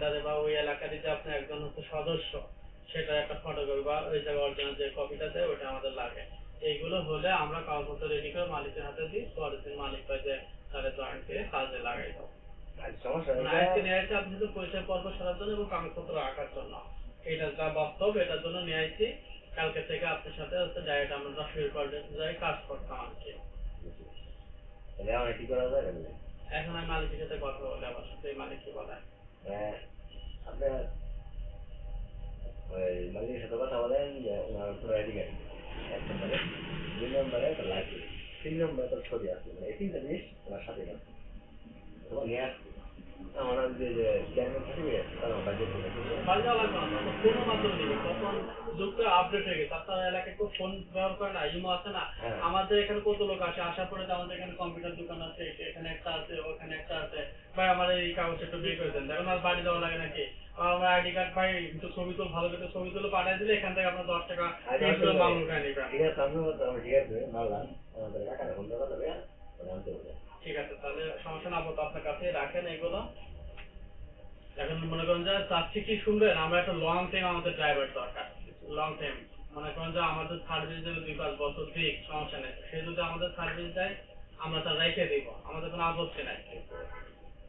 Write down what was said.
আন্ডারে বা ওই এলাকারই যে আপনি একজন হচ্ছে সদস্য, সেটার একটা ফটোকপি বা ওই জায়গায় অরিজিনাল যে কপিটা দেয় ওটা আমাদের লাগে। এইগুলো হলে আমরা কাগজপত্র রেডি করে মালিকের হাতে দিই, পরের দিন মালিক পাই যে তারা জয়েন্ট দিয়ে কাজে লাগাই দাও। সমস্যা নেই। মানে আজকে নিয়ে আসছি আপনি শুধু পরিচয় পর্ব সারার জন্য এবং কাগজপত্র রাখার জন্য। এটা যা বাস্তব, এটার জন্য নিয়ে আসছি। কালকে থেকে আপনার সাথে হচ্ছে ডাইরেক্ট আমরা ফিল করতে যাই, কাজ করতাম আর কি। তাহলে আমার কি করা যায় বলে? এখন আমি মালিকের সাথে কথা বলে আমার সাথে মালিক কি বলে। আপনার ওই মালিকের সাথে কথা বলেন যে ওনার পুরো আইডি কার্ড 1 নম্বরে, 2 নম্বরে তো লাগবে, 3 নম্বরে তো ছবি আছে, মানে এই 3টা জিনিস ওনার সাথে আছে। তোমার নিয়ে আসছি আমার যে চেয়ারম্যান সার্টিফিকেট তার বাজেট বাড়ি যাওয়া লাগবে না, আমরা ফোনের মাধ্যমে নিবি। তখন যুগটা আপডেট হয়ে গেছে। আপনার এলাকায় কেউ ফোন ব্যবহার করে না, ইমো আছে না? আমাদের এখানে কত লোক আসে, আসার পরে যে আমাদের এখানে কম্পিউটার দোকান আছে, এখানে একটা আছে, ওখানে একটা আছে, ভাই আমার এই কাগজ একটু বের করে দেন, দেখুন আর বাড়ি যাওয়া লাগে নাকি? আমার আইডি কার্ড ভাই একটু ছবি তুল, ভালো করে ছবি তুলে পাঠিয়ে দিলে এখান থেকে আপনার 10 টাকা মাল উঠায় নিবেন। ঠিক আছে, আমি ঠিক আছে মারলাম, আমাদের টাকা ফোন কথা হবে আনতে হবে। ঠিক আছে, তাহলে সমস্যা না, আপাতত আপনার কাছে রাখেন এগুলো। এখন মনে করেন যে চাচ্ছি কি শুনবেন, আমরা একটা লং টাইম আমাদের ড্রাইভার দরকার। লং টাইম মনে করেন যে আমাদের সার্ভিস দেবে 2-5 বছর দিক, সমস্যা নেই। সে যদি আমাদের সার্ভিস দেয় আমরা তার রেখে দিব, আমাদের কোনো আপত্তি নাই।